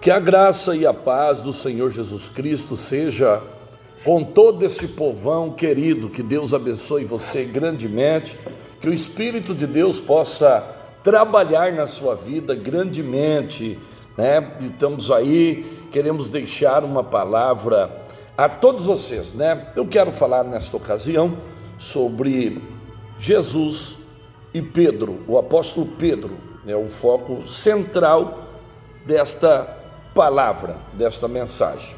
Que a graça e a paz do Senhor Jesus Cristo seja com todo esse povão querido, que Deus abençoe você grandemente, que o Espírito de Deus possa trabalhar na sua vida grandemente, né? Estamos aí, queremos deixar uma palavra a todos vocês, né? Eu quero falar nesta ocasião sobre Jesus e Pedro, o apóstolo Pedro, é o foco central desta palavra, desta mensagem.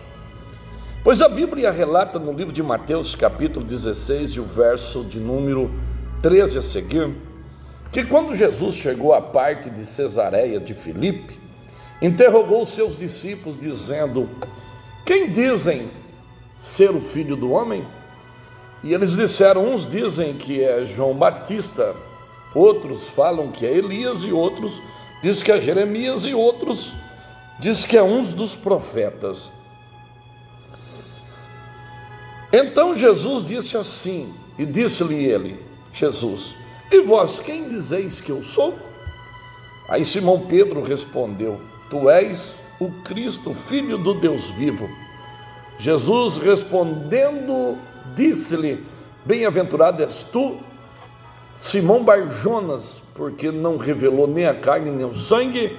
Pois a Bíblia relata no livro de Mateus, capítulo 16, e o verso de número 13 a seguir, que quando Jesus chegou à parte de Cesareia de Filipe, interrogou os seus discípulos, dizendo: quem dizem ser o Filho do Homem? E eles disseram: uns dizem que é João Batista, outros falam que é Elias, e outros dizem que é Jeremias, e outros dizem que é uns dos profetas. Então Jesus disse assim, e disse-lhe ele, Jesus: e vós quem dizeis que eu sou? Aí Simão Pedro respondeu: tu és o Cristo, filho do Deus vivo. Jesus respondendo disse-lhe: bem-aventurado és tu, Simão Bar-Jonas, porque não revelou nem a carne nem o sangue,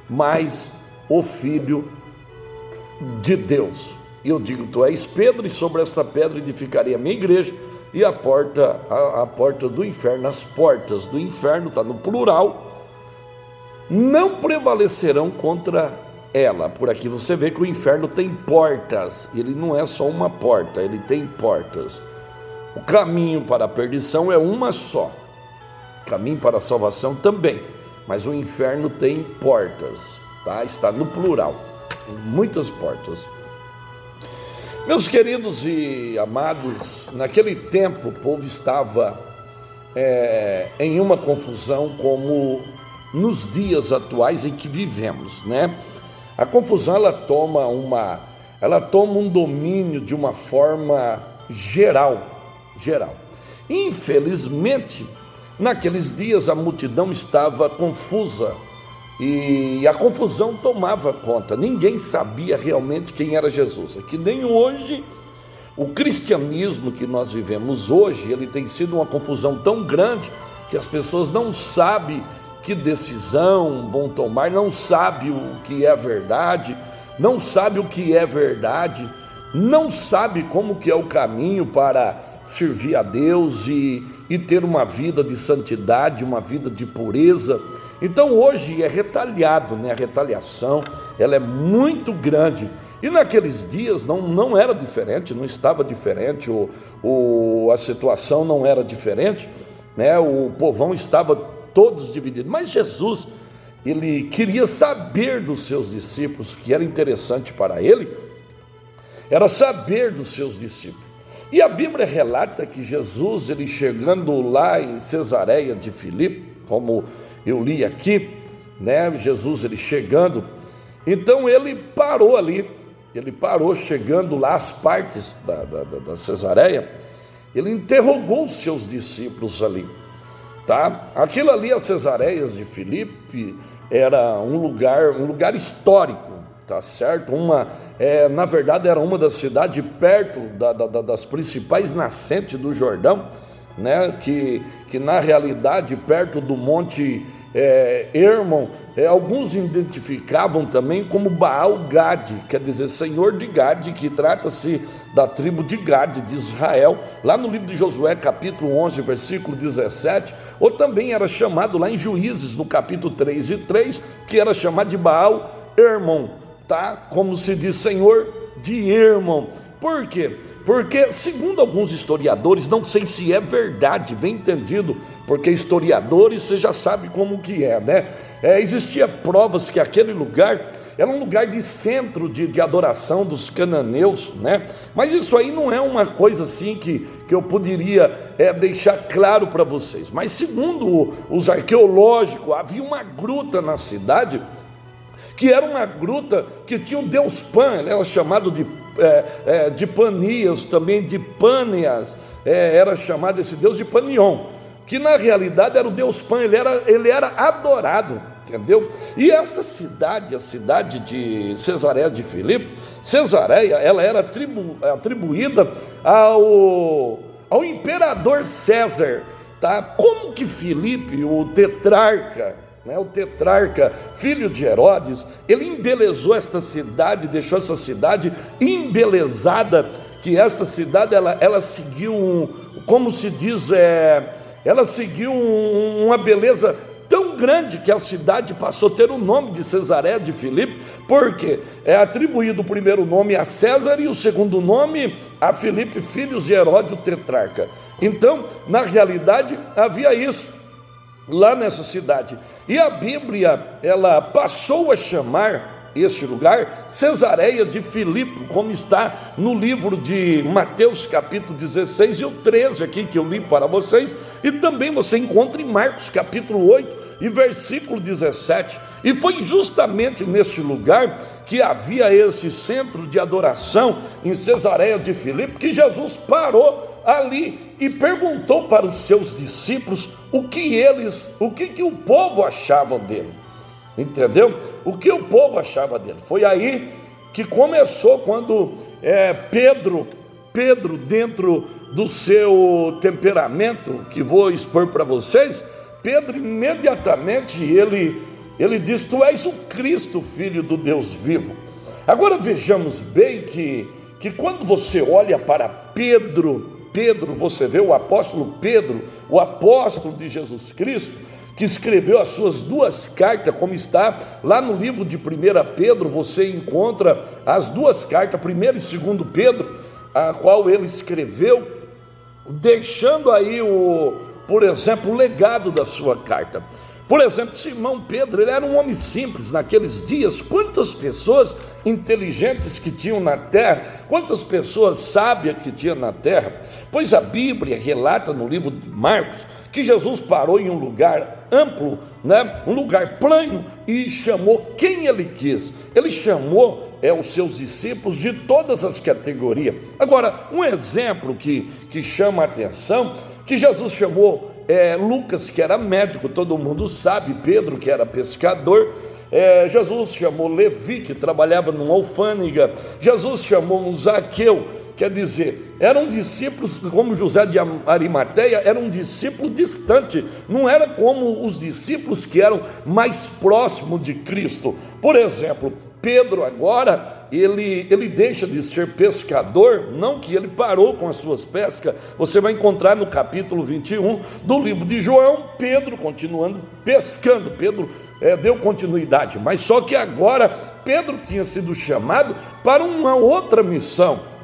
mas o Filho de Deus. E eu digo: tu és Pedro, e sobre esta pedra edificarei a minha igreja, e a porta do inferno, as portas do inferno, está no plural, não prevalecerão contra ela. Por aqui você vê que o inferno tem portas, ele não é só uma porta, ele tem portas. O caminho para a perdição é uma só, caminho para a salvação também, mas o inferno tem portas, tá? Está no plural, muitas portas. Meus queridos e amados, naquele tempo o povo estava em uma confusão como nos dias atuais em que vivemos, né? A confusão ela toma um domínio de uma forma geral. Infelizmente, naqueles dias a multidão estava confusa e a confusão tomava conta. Ninguém sabia realmente quem era Jesus. É que nem hoje, o cristianismo que nós vivemos hoje, ele tem sido uma confusão tão grande que as pessoas não sabem que decisão vão tomar, não sabem o que é verdade, não sabem o que é verdade, não sabem como que é o caminho para servir a Deus e ter uma vida de santidade, uma vida de pureza. Então hoje é retalhado, né? A retaliação ela é muito grande, e naqueles dias não era diferente, não estava diferente, a situação não era diferente, né? O povão estava todos divididos, mas Jesus, ele queria saber dos seus discípulos, que era interessante para ele, era saber dos seus discípulos. E a Bíblia relata que Jesus, ele chegando lá em Cesareia de Filipe, como eu li aqui, né? Jesus, ele chegando, então ele parou ali, chegando lá às partes da Cesareia, ele interrogou os seus discípulos ali, tá? Aquilo ali, as Cesareias de Filipe, era um lugar histórico, tá certo? Na verdade era uma das cidades perto das principais nascentes do Jordão, né? Que na realidade perto do monte Hermon, alguns identificavam também como Baal-Gade, quer dizer Senhor de Gade, que trata-se da tribo de Gade de Israel, lá no livro de Josué capítulo 11 versículo 17, ou também era chamado lá em Juízes no capítulo 3:3, que era chamado de Baal-Hermon, tá? Como se diz Senhor de Hermon. Por quê? Porque, segundo alguns historiadores, não sei se é verdade, bem entendido, porque historiadores você já sabe como que é, né? Existia provas que aquele lugar era um lugar de centro de adoração dos cananeus, né? Mas isso aí não é uma coisa assim que eu poderia deixar claro para vocês. Mas segundo os arqueológicos, havia uma gruta na cidade, que era uma gruta que tinha o deus Pan, ele era chamado de Panias, também de Pâneas, era chamado esse deus de Panion, que na realidade era o deus Pan, ele era adorado, entendeu? E esta cidade, a cidade de Cesareia de Filipe, Cesareia, ela era atribuída ao imperador César, tá? Como que Filipe, o tetrarca, filho de Herodes, ele embelezou esta cidade, deixou essa cidade embelezada, que esta cidade, ela seguiu, como se diz, ela seguiu uma beleza tão grande que a cidade passou a ter o nome de Cesareia de Filipe, porque é atribuído o primeiro nome a César e o segundo nome a Filipe, filhos de Herodes, o tetrarca. Então, na realidade, havia isso lá nessa cidade. E a Bíblia, ela passou a chamar este lugar Cesareia de Filipe, como está no livro de Mateus capítulo 16 e o 13 aqui que eu li para vocês, e também você encontra em Marcos capítulo 8 e versículo 17, e foi justamente neste lugar que havia esse centro de adoração em Cesareia de Filipe, que Jesus parou ali e perguntou para os seus discípulos o que o povo achava dele. Entendeu? O que o povo achava dele. Foi aí que começou, quando Pedro, dentro do seu temperamento, que vou expor para vocês, Pedro imediatamente, ele diz: tu és o Cristo, filho do Deus vivo. Agora vejamos bem que quando você olha para Pedro, você vê o apóstolo Pedro, o apóstolo de Jesus Cristo, que escreveu as suas duas cartas, como está lá no livro de 1 Pedro, você encontra as duas cartas, 1 e 2 Pedro, a qual ele escreveu, deixando aí, por exemplo, o legado da sua carta. Por exemplo, Simão Pedro, ele era um homem simples naqueles dias. Quantas pessoas inteligentes que tinham na terra, quantas pessoas sábias que tinham na terra, pois a Bíblia relata no livro de Marcos que Jesus parou em um lugar amplo, um lugar plano, e chamou quem ele quis. Ele chamou os seus discípulos de todas as categorias. Agora, um exemplo que chama a atenção, que Jesus chamou Lucas, que era médico, todo mundo sabe, Pedro, que era pescador, Jesus chamou Levi, que trabalhava numa alfândega, Jesus chamou um Zaqueu, quer dizer, eram discípulos como José de Arimateia, era um discípulo distante, não era como os discípulos que eram mais próximos de Cristo. Por exemplo, Pedro agora, ele deixa de ser pescador, não que ele parou com as suas pescas. Você vai encontrar no capítulo 21 do livro de João, Pedro continuando pescando. Pedro deu continuidade, mas só que agora Pedro tinha sido chamado para uma outra missão.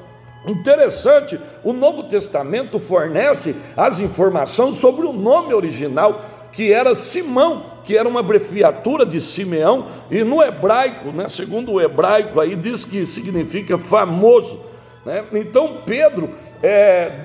Interessante, o Novo Testamento fornece as informações sobre o nome original, que era Simão, que era uma abreviatura de Simeão, e no hebraico, segundo o hebraico, aí diz que significa famoso, Então Pedro,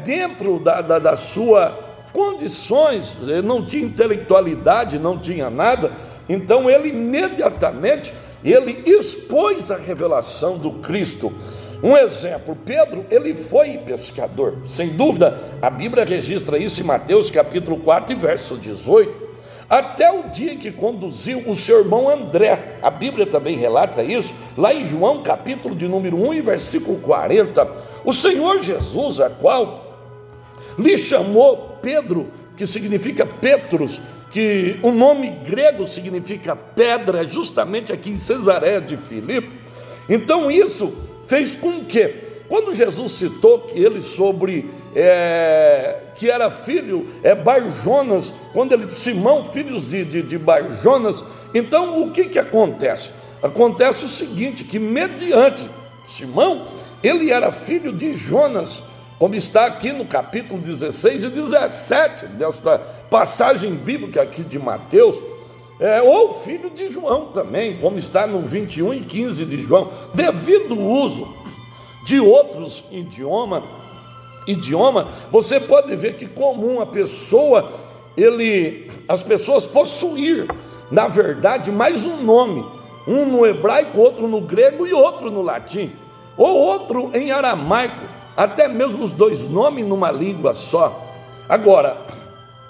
dentro das suas condições, não tinha intelectualidade, não tinha nada, então ele imediatamente, ele expôs a revelação do Cristo. Um exemplo, Pedro, ele foi pescador, sem dúvida, a Bíblia registra isso em Mateus capítulo 4 e verso 18, até o dia em que conduziu o seu irmão André. A Bíblia também relata isso, lá em João capítulo de número 1 e versículo 40, o Senhor Jesus, a qual lhe chamou Pedro, que significa Petros, que o nome grego significa pedra, justamente aqui em Cesareia de Filipe. Então isso fez com que, quando Jesus citou que ele que era filho, Barjonas, quando ele disse Simão, filhos de Barjonas, então o que acontece? Acontece o seguinte, que mediante Simão, ele era filho de Jonas, como está aqui no capítulo 16 e 17, desta passagem bíblica aqui de Mateus, ou filho de João também, como está no 21 e 15 de João, devido ao uso de outros idiomas, você pode ver que comum as pessoas possuir, na verdade, mais um nome, um no hebraico, outro no grego e outro no latim, ou outro em aramaico, até mesmo os dois nomes numa língua só. Agora,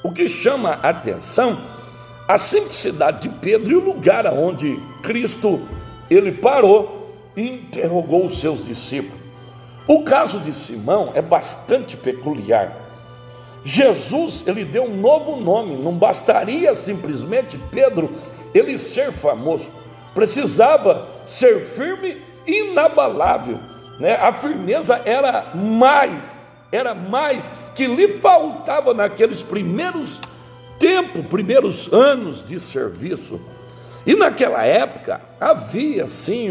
o que chama a atenção a simplicidade de Pedro e o lugar aonde Cristo ele parou e interrogou os seus discípulos. O caso de Simão é bastante peculiar. Jesus ele deu um novo nome, não bastaria simplesmente Pedro ele ser famoso, precisava ser firme e inabalável, né? A firmeza era mais que lhe faltava naqueles primeiros tempos, primeiros anos de serviço. E naquela época havia sim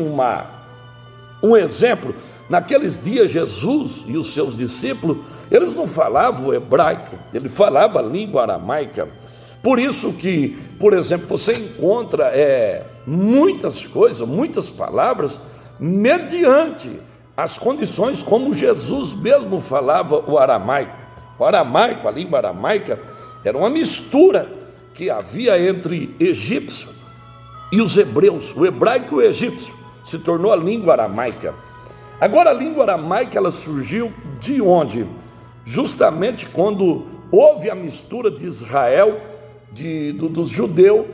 um exemplo. Naqueles dias Jesus e os seus discípulos, eles não falavam hebraico, ele falava a língua aramaica. Por isso que, por exemplo, você encontra muitas coisas, muitas palavras, mediante as condições como Jesus mesmo falava o aramaico. O aramaico, a língua aramaica, era uma mistura que havia entre egípcio e os hebreus. O hebraico e o egípcio se tornou a língua aramaica. Agora, a língua aramaica ela surgiu de onde? Justamente quando houve a mistura de Israel, dos judeus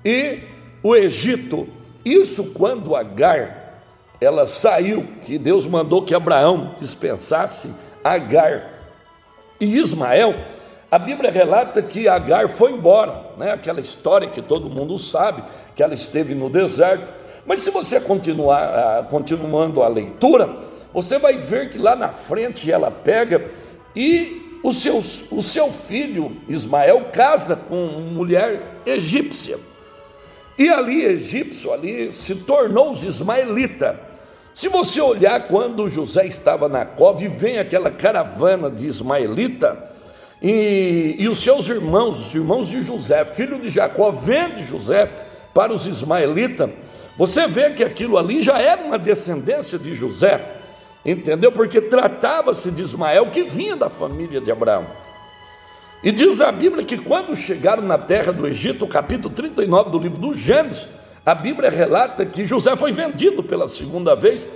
e o Egito. Isso quando Agar, ela saiu, que Deus mandou que Abraão dispensasse Agar e Ismael. A Bíblia relata que Agar foi embora, né? Aquela história que todo mundo sabe, que ela esteve no deserto. Mas se você continuando a leitura, você vai ver que lá na frente ela pega e o seu filho Ismael casa com uma mulher egípcia. E ali, egípcio, ali se tornou os ismaelitas. Se você olhar quando José estava na cova e vem aquela caravana de ismaelita, e os seus irmãos, os irmãos de José, filho de Jacó, vende José para os ismaelitas, você vê que aquilo ali já era uma descendência de José, entendeu? Porque tratava-se de Ismael, que vinha da família de Abraão. E diz a Bíblia que quando chegaram na terra do Egito, capítulo 39 do livro do Gênesis, a Bíblia relata que José foi vendido pela segunda vez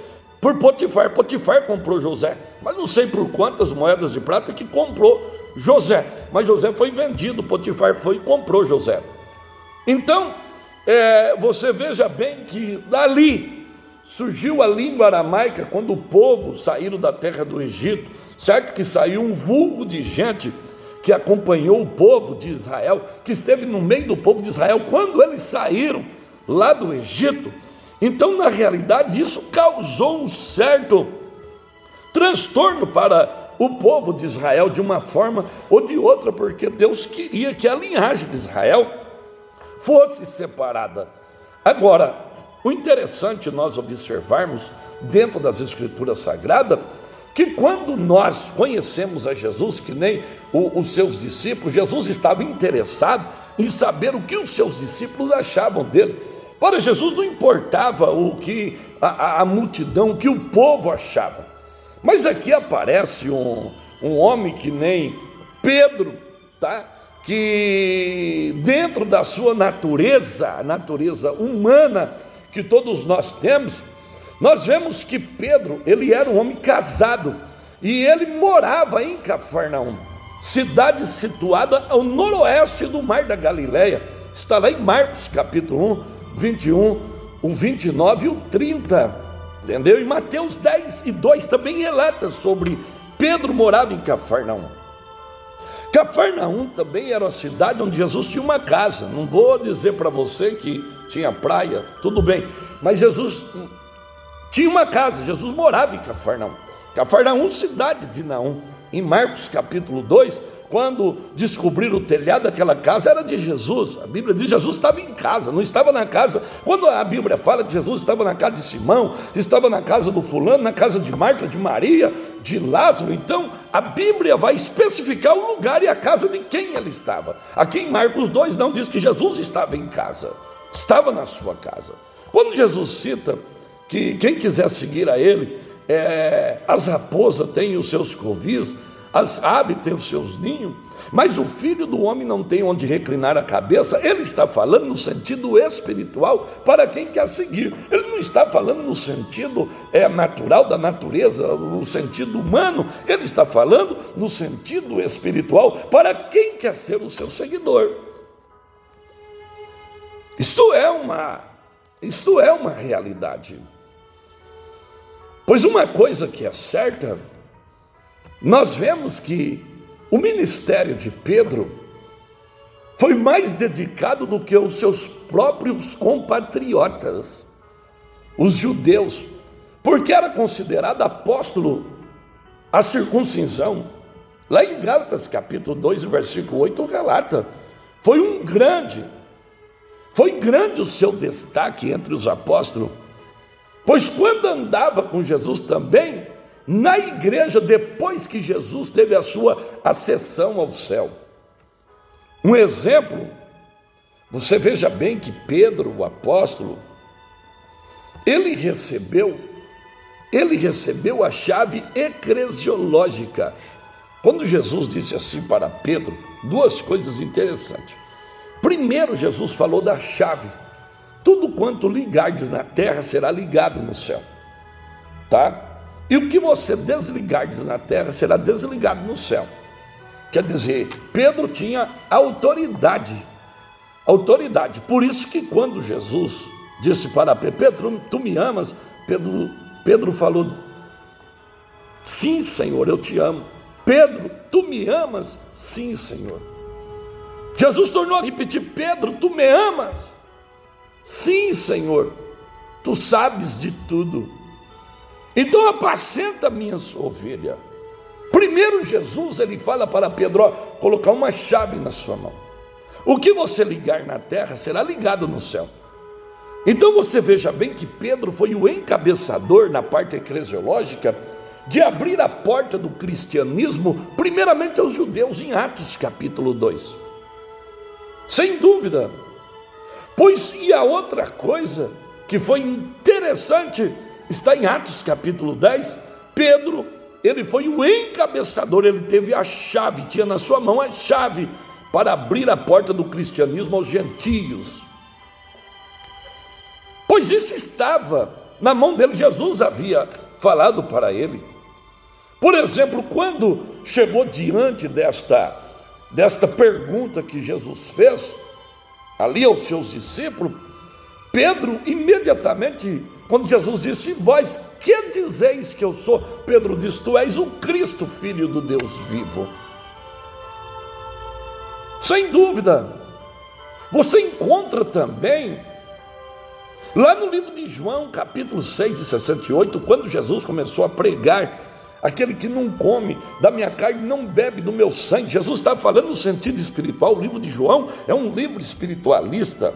por Potifar. Potifar comprou José, mas não sei por quantas moedas de prata que comprou José. Mas José foi vendido, Potifar foi e comprou José. Então, você veja bem que dali surgiu a língua aramaica quando o povo saíram da terra do Egito, certo? Que saiu um vulgo de gente que acompanhou o povo de Israel, que esteve no meio do povo de Israel quando eles saíram lá do Egito. Então, na realidade, isso causou um certo transtorno para o povo de Israel de uma forma ou de outra, porque Deus queria que a linhagem de Israel fosse separada. Agora, o interessante nós observarmos dentro das Escrituras Sagradas, que quando nós conhecemos a Jesus, que nem os seus discípulos, Jesus estava interessado em saber o que os seus discípulos achavam dele. Para Jesus não importava o que a multidão, o que o povo achava. Mas aqui aparece um homem que nem Pedro, tá? Que dentro da sua natureza, a natureza humana que todos nós temos, nós vemos que Pedro, ele era um homem casado e ele morava em Cafarnaum, cidade situada ao noroeste do Mar da Galileia. Está lá em Marcos capítulo 1, 21, o 29 e o 30, entendeu? E Mateus 10 e 2 também relata sobre Pedro morava em Cafarnaum. Cafarnaum também era uma cidade onde Jesus tinha uma casa. Não vou dizer para você que tinha praia, tudo bem, mas Jesus tinha uma casa, Jesus morava em Cafarnaum. Cafarnaum, cidade de Naum. Em Marcos capítulo 2, quando descobriram o telhado daquela casa, era de Jesus. A Bíblia diz que Jesus estava em casa, não estava na casa. Quando a Bíblia fala que Jesus estava na casa de Simão, estava na casa do fulano, na casa de Marta, de Maria, de Lázaro, então a Bíblia vai especificar o lugar e a casa de quem ele estava. Aqui em Marcos 2 não diz que Jesus estava em casa, estava na sua casa. Quando Jesus cita que quem quiser seguir a ele, as raposas têm os seus covis, as aves têm os seus ninhos, mas o Filho do Homem não tem onde reclinar a cabeça. Ele está falando no sentido espiritual para quem quer seguir. Ele não está falando no sentido natural da natureza, no sentido humano. Ele está falando no sentido espiritual para quem quer ser o seu seguidor. Isto é uma realidade. Pois uma coisa que é certa, nós vemos que o ministério de Pedro foi mais dedicado do que os seus próprios compatriotas, os judeus, porque era considerado apóstolo a circuncisão. Lá em Gálatas capítulo 2, versículo 8, relata, foi grande o seu destaque entre os apóstolos, pois quando andava com Jesus também, na igreja, depois que Jesus teve a sua ascensão ao céu. Um exemplo, você veja bem que Pedro, o apóstolo, ele recebeu a chave eclesiológica. Quando Jesus disse assim para Pedro, duas coisas interessantes. Primeiro, Jesus falou da chave. Tudo quanto ligardes na terra será ligado no céu. Tá? E o que você desligardes na terra será desligado no céu. Quer dizer, Pedro tinha autoridade. Por isso que quando Jesus disse para Pedro, tu me amas? Pedro falou, sim, Senhor, eu te amo. Pedro, tu me amas? Sim, Senhor. Jesus tornou a repetir, Pedro, tu me amas? Sim, Senhor, tu sabes de tudo. Então apacenta minha ovelha. Primeiro Jesus, ele fala para Pedro, colocar uma chave na sua mão. O que você ligar na terra será ligado no céu. Então você veja bem que Pedro foi o encabeçador na parte eclesiológica de abrir a porta do cristianismo, primeiramente aos judeus, em Atos capítulo 2. Sem dúvida. Pois, e a outra coisa que foi interessante, está em Atos capítulo 10, Pedro, ele foi o encabeçador, ele teve a chave, tinha na sua mão a chave para abrir a porta do cristianismo aos gentios. Pois isso estava na mão dele, Jesus havia falado para ele. Por exemplo, quando chegou diante desta pergunta que Jesus fez, ali aos seus discípulos, Pedro imediatamente, quando Jesus disse, vós que dizeis que eu sou? Pedro disse, tu és o Cristo, Filho do Deus vivo. Sem dúvida, você encontra também, lá no livro de João, capítulo 6 e 68, quando Jesus começou a pregar, aquele que não come da minha carne, não bebe do meu sangue. Jesus estava falando no sentido espiritual. O livro de João é um livro espiritualista.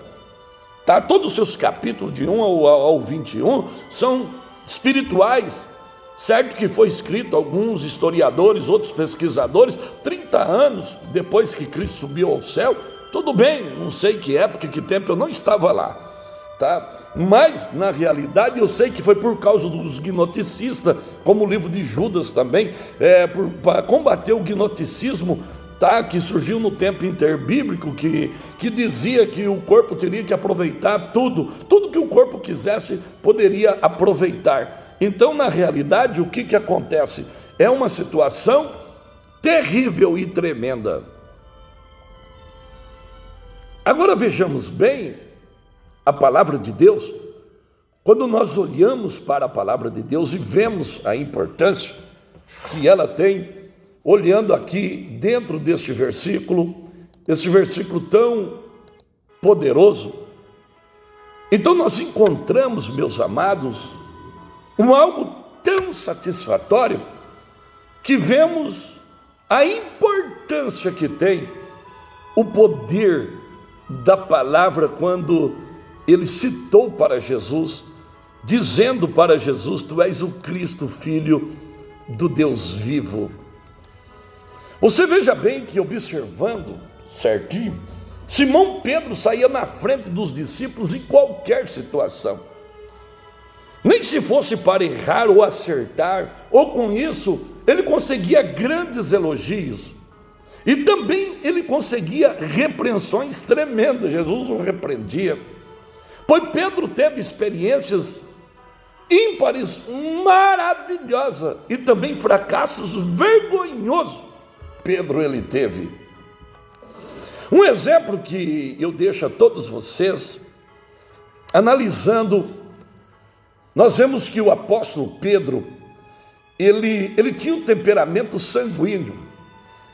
Tá? Todos os seus capítulos, de 1 ao 21, são espirituais. Certo que foi escrito, alguns historiadores, outros pesquisadores, 30 anos depois que Cristo subiu ao céu. Tudo bem, não sei que época, que tempo, eu não estava lá. Tá? Mas, na realidade, eu sei que foi por causa dos gnosticistas, como o livro de Judas também, para combater o gnosticismo, tá? Que surgiu no tempo interbíblico, que dizia que o corpo teria que aproveitar tudo que o corpo quisesse, poderia aproveitar. Então, na realidade, o que acontece? É uma situação terrível e tremenda. Agora vejamos bem a palavra de Deus. Quando nós olhamos para a palavra de Deus e vemos a importância que ela tem, olhando aqui dentro deste versículo, esse versículo tão poderoso, então nós encontramos, meus amados, algo tão satisfatório, que vemos a importância que tem o poder da palavra quando ele citou para Jesus, dizendo para Jesus, tu és o Cristo, Filho do Deus vivo. Você veja bem que, observando certinho, Simão Pedro saía na frente dos discípulos em qualquer situação. Nem se fosse para errar ou acertar, ou com isso ele conseguia grandes elogios. E também ele conseguia repreensões tremendas, Jesus o repreendia. Pois Pedro teve experiências ímpares, maravilhosas, e também fracassos vergonhosos. Pedro, ele teve. Um exemplo que eu deixo a todos vocês, analisando, nós vemos que o apóstolo Pedro, ele tinha um temperamento sanguíneo.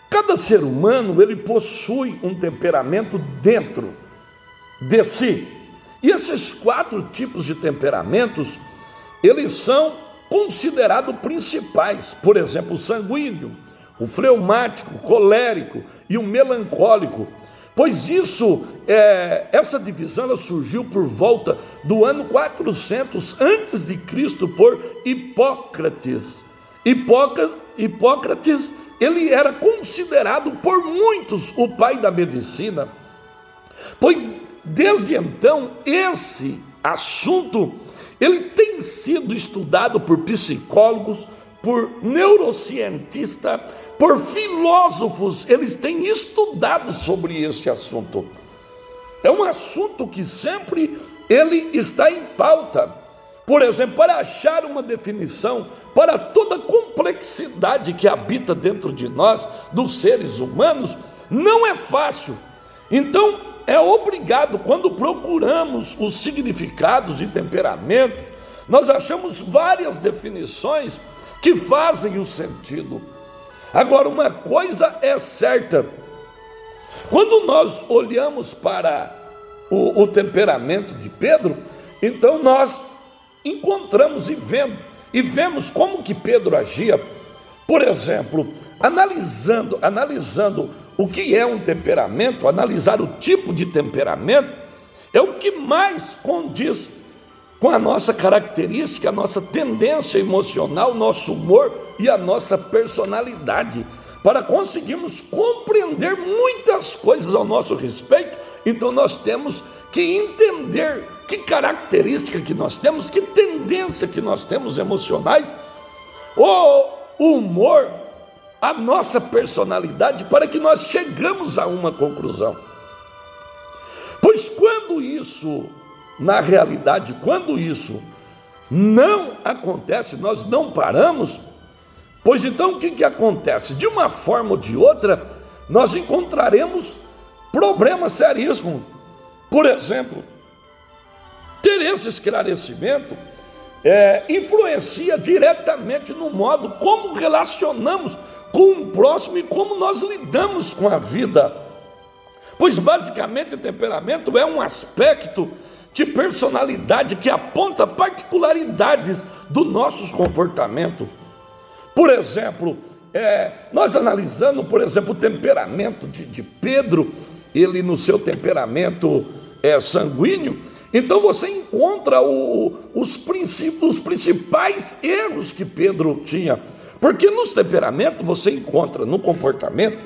Cada ser humano, ele possui um temperamento dentro de si. E esses 4 tipos de temperamentos, eles são considerados principais. Por exemplo, o sanguíneo, o fleumático, o colérico e o melancólico. Pois essa divisão ela surgiu por volta do ano 400 antes de Cristo por Hipócrates. Hipócrates, ele era considerado por muitos o pai da medicina. Pois desde então esse assunto ele tem sido estudado por psicólogos, por neurocientistas, por filósofos. Eles têm estudado sobre este assunto. É um assunto que sempre ele está em pauta. Por exemplo, para achar uma definição para toda a complexidade que habita dentro de nós, dos seres humanos, não é fácil. Então, é obrigado, quando procuramos os significados de temperamento, nós achamos várias definições que fazem o sentido. Agora, uma coisa é certa: quando nós olhamos para o temperamento de Pedro, então nós encontramos e vemos como que Pedro agia. Por exemplo, analisando o que é um temperamento, analisar o tipo de temperamento, é o que mais condiz com a nossa característica, a nossa tendência emocional, nosso humor e a nossa personalidade, para conseguirmos compreender muitas coisas ao nosso respeito. Então nós temos que entender que característica que nós temos, que tendência que nós temos emocionais, o humor, a nossa personalidade, para que nós chegamos a uma conclusão. Pois quando isso, na realidade, quando isso não acontece, nós não paramos, pois então o que acontece? De uma forma ou de outra, nós encontraremos problemas seríssimos. Por exemplo, ter esse esclarecimento influencia diretamente no modo como relacionamos com o próximo e como nós lidamos com a vida. Pois basicamente temperamento é um aspecto de personalidade que aponta particularidades do nosso comportamento. Por exemplo, nós analisando, por exemplo, o temperamento de Pedro, ele no seu temperamento sanguíneo, então você encontra os principais erros que Pedro tinha. Porque nos temperamentos você encontra, no comportamento,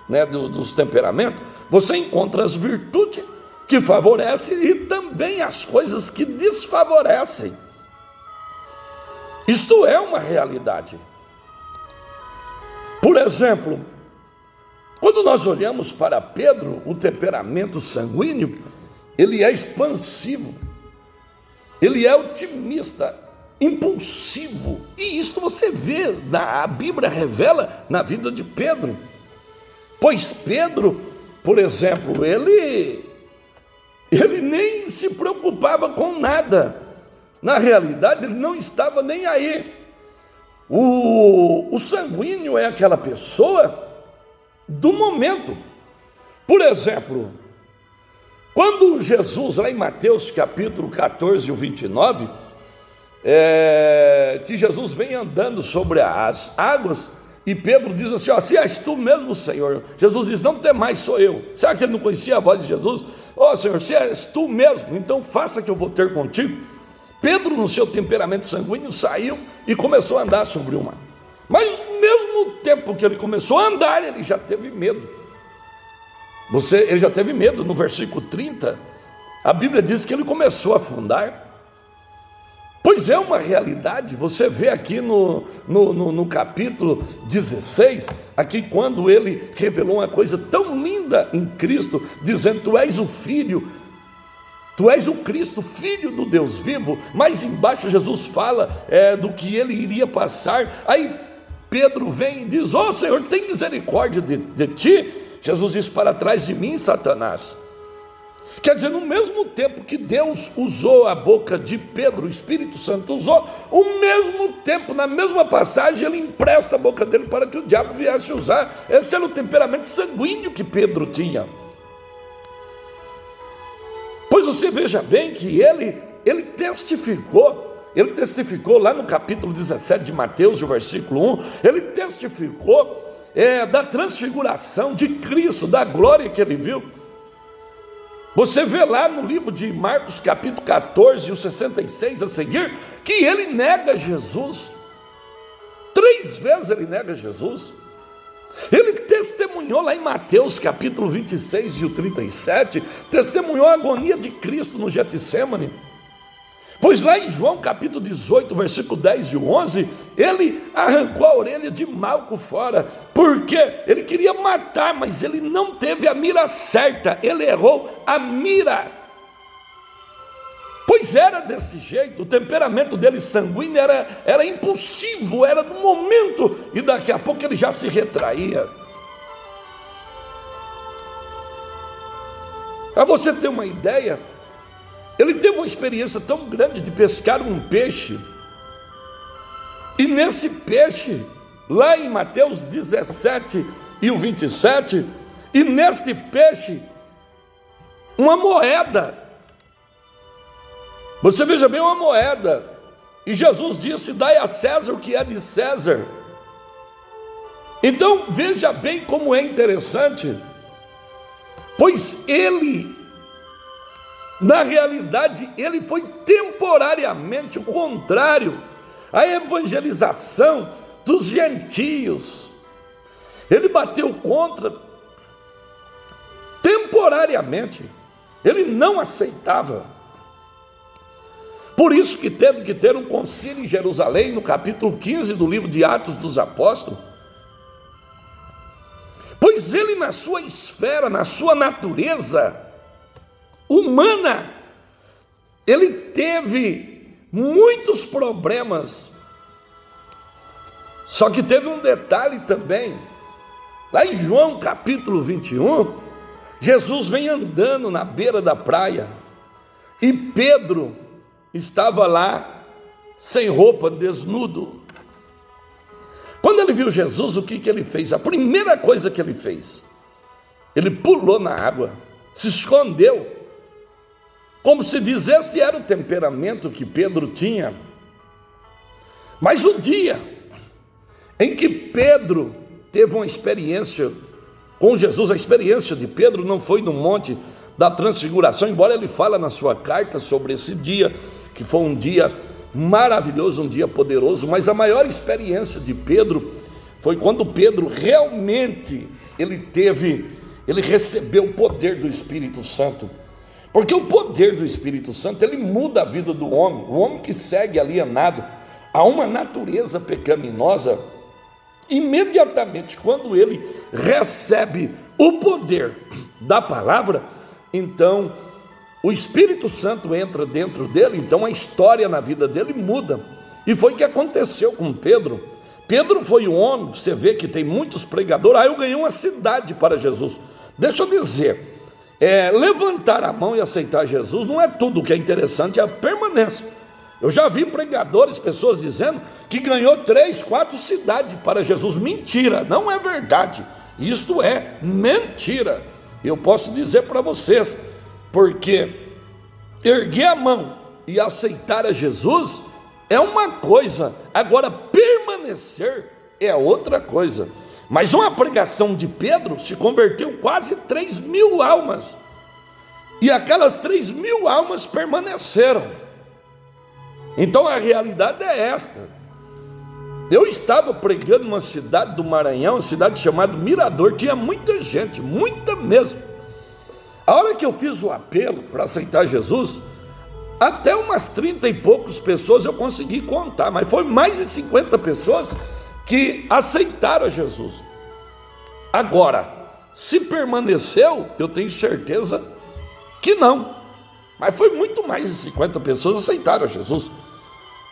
né, dos temperamentos, você encontra as virtudes que favorecem e também as coisas que desfavorecem. Isto é uma realidade. Por exemplo, quando nós olhamos para Pedro, o temperamento sanguíneo, ele é expansivo, ele é otimista, impulsivo, e isto você vê, a Bíblia revela na vida de Pedro. Pois Pedro, por exemplo, ele nem se preocupava com nada. Na realidade, ele não estava nem aí. O sanguíneo é aquela pessoa do momento. Por exemplo, quando Jesus, lá em Mateus capítulo 14, o 29, que Jesus vem andando sobre as águas, e Pedro diz assim: se és tu mesmo, Senhor. Jesus diz: não temais, sou eu. Será que ele não conhecia a voz de Jesus? Senhor, se és tu mesmo, então faça que eu vou ter contigo. Pedro, no seu temperamento sanguíneo, saiu e começou a andar sobre o mar. Mas no mesmo tempo que ele começou a andar, ele já teve medo. Ele já teve medo. No versículo 30, a Bíblia diz que ele começou a afundar. Pois é uma realidade. Você vê aqui no capítulo 16, aqui quando ele revelou uma coisa tão linda em Cristo, dizendo: tu és o Filho, tu és o Cristo, Filho do Deus vivo. Mais embaixo Jesus fala do que ele iria passar. Aí Pedro vem e diz: Senhor, tem misericórdia de ti. Jesus diz: para trás de mim, Satanás. Quer dizer, no mesmo tempo que Deus usou a boca de Pedro, o Espírito Santo usou, ao mesmo tempo, na mesma passagem, ele empresta a boca dele para que o diabo viesse usar. Esse era o temperamento sanguíneo que Pedro tinha. Pois você veja bem que ele testificou lá no capítulo 17 de Mateus, o versículo 1, ele testificou da transfiguração de Cristo, da glória que ele viu. Você vê lá no livro de Marcos, capítulo 14, o 66 a seguir, que ele nega Jesus. 3 vezes ele nega Jesus. Ele testemunhou lá em Mateus, capítulo 26 e o 37, testemunhou a agonia de Cristo no Getsêmani. Pois lá em João, capítulo 18, versículo 10 e 11, ele arrancou a orelha de Malco fora, porque ele queria matar, mas ele não teve a mira certa, ele errou a mira. Pois era desse jeito, o temperamento dele sanguíneo era impulsivo, era do momento, e daqui a pouco ele já se retraía. Para você ter uma ideia, ele teve uma experiência tão grande de pescar um peixe, e nesse peixe, lá em Mateus 17 e o 27, e neste peixe, uma moeda. Você veja bem, uma moeda. E Jesus disse: dai a César o que é de César. Então veja bem como é interessante, pois ele, na realidade, ele foi temporariamente o contrário à evangelização dos gentios. Ele bateu contra temporariamente, ele não aceitava. Por isso que teve que ter um concílio em Jerusalém, no capítulo 15 do livro de Atos dos Apóstolos. Pois ele, na sua esfera, na sua natureza humana, ele teve muitos problemas. Só que teve um detalhe também. Lá em João capítulo 21, Jesus vem andando na beira da praia, e Pedro estava lá sem roupa, desnudo. Quando ele viu Jesus, o que ele fez? A primeira coisa que ele fez, ele pulou na água, se escondeu. Como se diz, esse era o temperamento que Pedro tinha. Mas o dia em que Pedro teve uma experiência com Jesus, a experiência de Pedro não foi no Monte da Transfiguração, embora ele fale na sua carta sobre esse dia, que foi um dia maravilhoso, um dia poderoso, mas a maior experiência de Pedro foi quando Pedro realmente ele recebeu o poder do Espírito Santo. Porque o poder do Espírito Santo, ele muda a vida do homem. O homem que segue alienado a uma natureza pecaminosa, imediatamente quando ele recebe o poder da palavra, então o Espírito Santo entra dentro dele, então a história na vida dele muda. E foi o que aconteceu com Pedro. Pedro foi um homem, você vê que tem muitos pregadores, eu ganhei uma cidade para Jesus. Deixa eu dizer, levantar a mão e aceitar Jesus não é tudo. O que é interessante é a permanência. Eu já vi pregadores, pessoas dizendo que ganhou 3, 4 cidades para Jesus. Mentira, não é verdade. Isto é mentira. Eu posso dizer para vocês, porque erguer a mão e aceitar a Jesus é uma coisa, agora permanecer é outra coisa. Mas uma pregação de Pedro se converteu quase 3.000 almas, e aquelas 3.000 almas permaneceram. Então a realidade é esta. Eu estava pregando numa cidade do Maranhão, uma cidade chamada Mirador, tinha muita gente, muita mesmo. A hora que eu fiz o apelo para aceitar Jesus, até umas 30 e poucas pessoas eu consegui contar, mas foi mais de 50 pessoas que aceitaram Jesus. Agora, se permaneceu, eu tenho certeza que não, mas foi muito mais de 50 pessoas que aceitaram Jesus.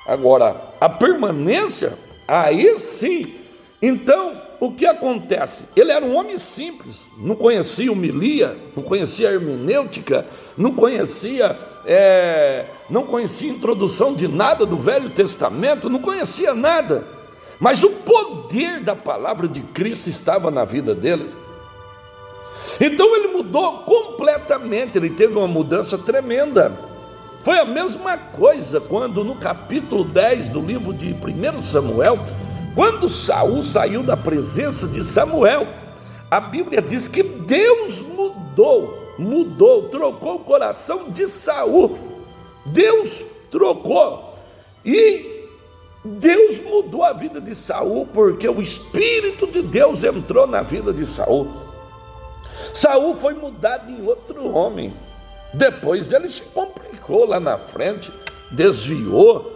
Agora, a permanência, aí sim. Então, o que acontece? Ele era um homem simples, não conhecia homilia, não conhecia hermenêutica, não conhecia a introdução de nada do Velho Testamento, não conhecia nada, mas o poder da palavra de Cristo estava na vida dele. Então ele mudou completamente, ele teve uma mudança tremenda. Foi a mesma coisa quando no capítulo 10 do livro de 1 Samuel, quando Saul saiu da presença de Samuel, a Bíblia diz que Deus trocou o coração de Saul. Deus trocou. E Deus mudou a vida de Saul, porque o Espírito de Deus entrou na vida de Saul. Saul foi mudado em outro homem. Depois ele se complicou lá na frente, desviou,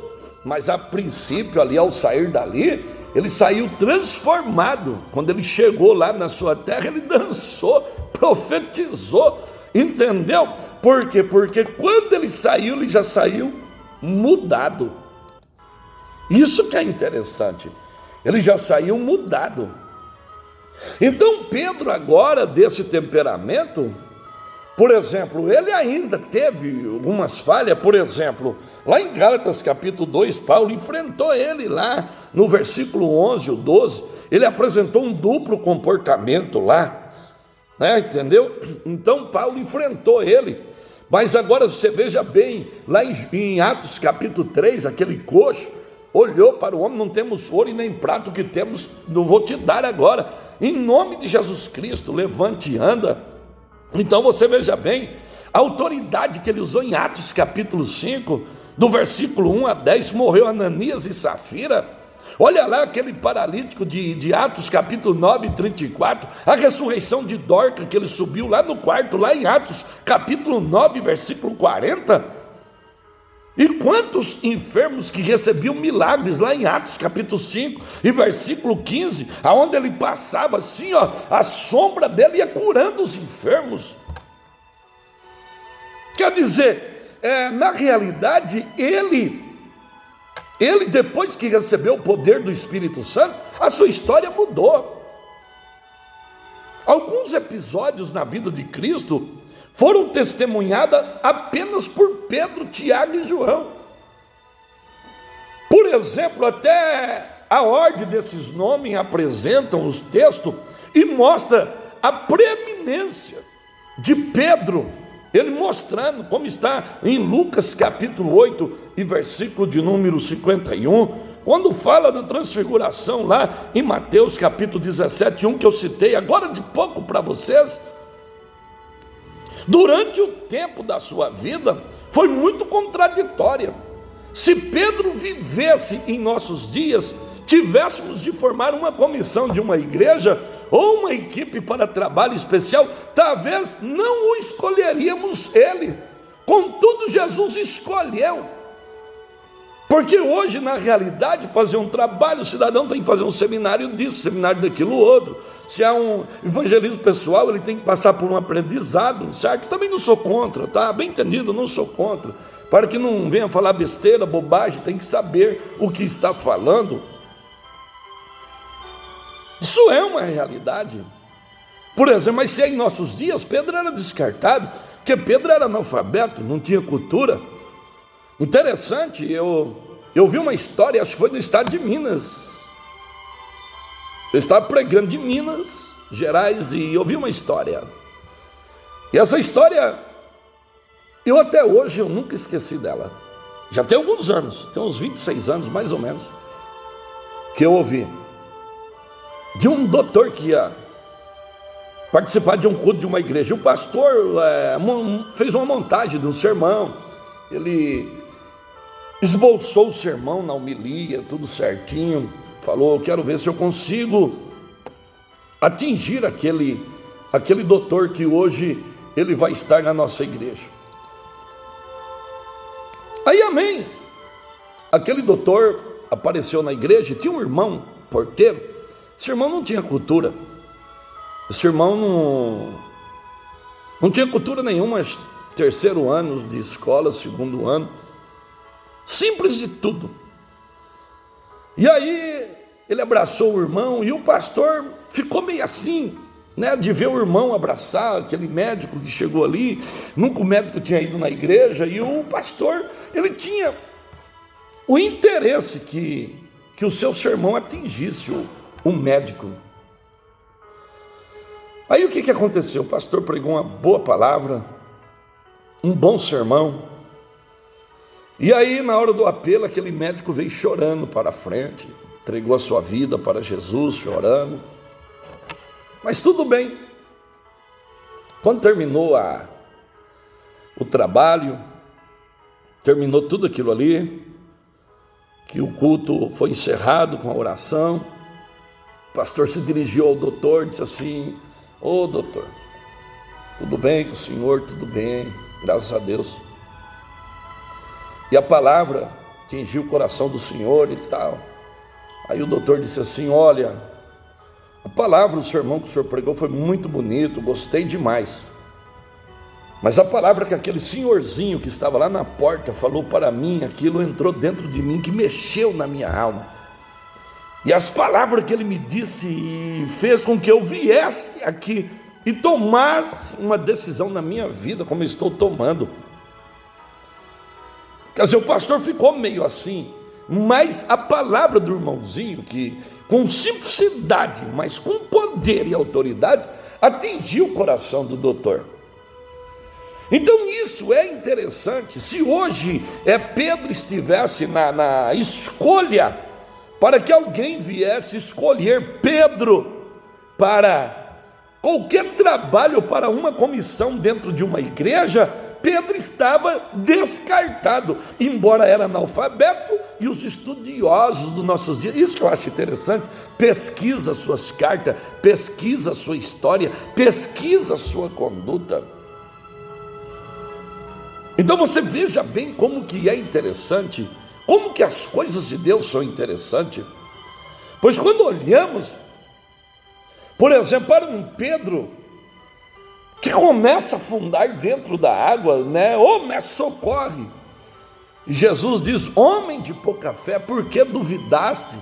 mas a princípio ali, ao sair dali, ele saiu transformado. Quando ele chegou lá na sua terra, ele dançou, profetizou, entendeu? Por quê? Porque quando ele saiu, ele já saiu mudado. Isso que é interessante, ele já saiu mudado. Então Pedro agora, desse temperamento, por exemplo, ele ainda teve algumas falhas. Por exemplo, lá em Gálatas capítulo 2, Paulo enfrentou ele lá no versículo 11 ou 12, ele apresentou um duplo comportamento lá, né, entendeu? Então Paulo enfrentou ele, mas agora você veja bem, lá em Atos capítulo 3, aquele coxo olhou para o homem: não temos ouro e nem prata, o que temos não vou te dar agora, em nome de Jesus Cristo, levante e anda. Então você veja bem, a autoridade que ele usou em Atos capítulo 5, do versículo 1 a 10, morreu Ananias e Safira. Olha lá aquele paralítico de Atos capítulo 9, 34, a ressurreição de Dorca, que ele subiu lá no quarto, lá em Atos capítulo 9, versículo 40. E quantos enfermos que recebiam milagres lá em Atos capítulo 5 e versículo 15, aonde ele passava assim, ó, a sombra dele ia curando os enfermos. Quer dizer, na realidade, ele depois que recebeu o poder do Espírito Santo, a sua história mudou. Alguns episódios na vida de Cristo foram testemunhadas apenas por Pedro, Tiago e João. Por exemplo, até a ordem desses nomes apresentam os textos e mostra a preeminência de Pedro, ele mostrando, como está em Lucas capítulo 8 e versículo de número 51, quando fala da transfiguração lá em Mateus capítulo 17, 1, que eu citei agora de pouco para vocês. Durante o tempo da sua vida, foi muito contraditória. Se Pedro vivesse em nossos dias, tivéssemos de formar uma comissão de uma igreja ou uma equipe para trabalho especial, talvez não o escolheríamos ele. Contudo, Jesus escolheu. Porque hoje, na realidade, fazer um trabalho, o cidadão tem que fazer um seminário disso, seminário daquilo outro. Se há um evangelismo pessoal, ele tem que passar por um aprendizado, certo? Também não sou contra, tá? Bem entendido, não sou contra. Para que não venha falar besteira, bobagem, tem que saber o que está falando. Isso é uma realidade. Por exemplo, mas se é em nossos dias, Pedro era descartado, porque Pedro era analfabeto, não tinha cultura. Interessante, eu vi uma história, acho que foi do estado de Minas. Eu estava pregando de Minas Gerais e eu vi uma história. E essa história, eu até hoje eu nunca esqueci dela. Já tem alguns anos, tem uns 26 anos mais ou menos, que eu ouvi de um doutor que ia participar de um culto de uma igreja. O pastor fez uma montagem de um sermão, ele esboçou o sermão na homilia, tudo certinho, falou: eu quero ver se eu consigo atingir aquele doutor que hoje ele vai estar na nossa igreja. Aí, amém, aquele doutor apareceu na igreja, tinha um irmão porteiro. Esse irmão não tinha cultura, esse irmão não tinha cultura nenhuma, terceiro ano de escola, segundo ano, simples de tudo. E aí ele abraçou o irmão e o pastor ficou meio assim, né, de ver o irmão abraçar aquele médico que chegou ali. Nunca o médico tinha ido na igreja, e o pastor, ele tinha o interesse que o seu sermão atingisse o médico. Aí o que aconteceu? O pastor pregou uma boa palavra, um bom sermão, e aí na hora do apelo aquele médico veio chorando para a frente, entregou a sua vida para Jesus, chorando. Mas tudo bem. Quando terminou o trabalho, terminou tudo aquilo ali, que o culto foi encerrado com a oração, o pastor se dirigiu ao doutor e disse assim: ô doutor, tudo bem com o senhor? Tudo bem, graças a Deus. E a palavra atingiu o coração do senhor e tal. Aí o doutor disse assim: olha, a palavra, o sermão que o senhor pregou foi muito bonito, gostei demais. Mas a palavra que aquele senhorzinho que estava lá na porta falou para mim, aquilo entrou dentro de mim, que mexeu na minha alma. E as palavras que ele me disse fez com que eu viesse aqui e tomasse uma decisão na minha vida, como eu estou tomando. Quer dizer, o pastor ficou meio assim, mas a palavra do irmãozinho, que com simplicidade, mas com poder e autoridade, atingiu o coração do doutor. Então isso é interessante. Se hoje Pedro estivesse na escolha, para que alguém viesse escolher Pedro para qualquer trabalho, para uma comissão dentro de uma igreja, Pedro estava descartado, embora era analfabeto, e os estudiosos dos nossos dias, isso que eu acho interessante, pesquisa suas cartas, pesquisa sua história, pesquisa sua conduta. Então você veja bem como que é interessante, como que as coisas de Deus são interessantes. Pois quando olhamos, por exemplo, para um Pedro que começa a afundar dentro da água, né? Oh, me socorre! E Jesus diz: homem de pouca fé, por que duvidaste?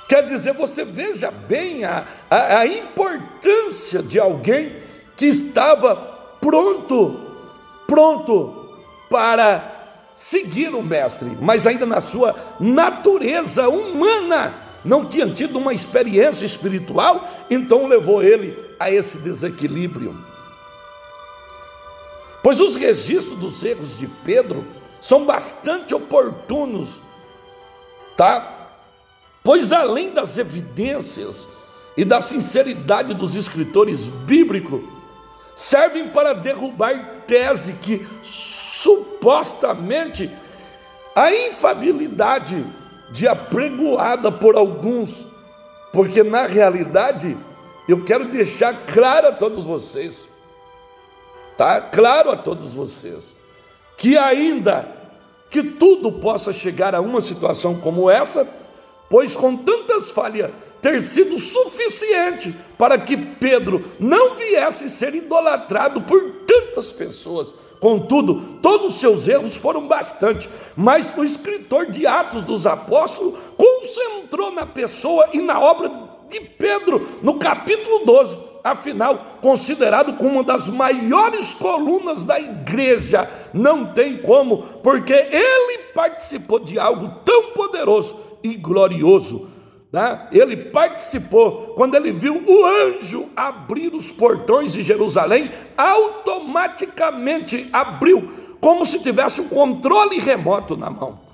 Quer dizer, você veja bem a importância de alguém que estava pronto para seguir o mestre, mas ainda na sua natureza humana não tinha tido uma experiência espiritual, então levou ele a esse desequilíbrio. Pois os registros dos erros de Pedro são bastante oportunos, tá? Pois além das evidências e da sinceridade dos escritores bíblicos, servem para derrubar tese que supostamente a infabilidade de apregoada por alguns, porque na realidade eu quero deixar claro a todos vocês, tá? Claro a todos vocês, que ainda que tudo possa chegar a uma situação como essa, pois com tantas falhas ter sido suficiente para que Pedro não viesse ser idolatrado por tantas pessoas. Contudo, todos os seus erros foram bastante, mas o escritor de Atos dos Apóstolos concentrou na pessoa e na obra de Pedro, no capítulo 12, afinal, considerado como uma das maiores colunas da igreja. Não tem como, porque ele participou de algo tão poderoso e glorioso. Ele participou, quando ele viu o anjo abrir os portões de Jerusalém, automaticamente abriu, como se tivesse um controle remoto na mão.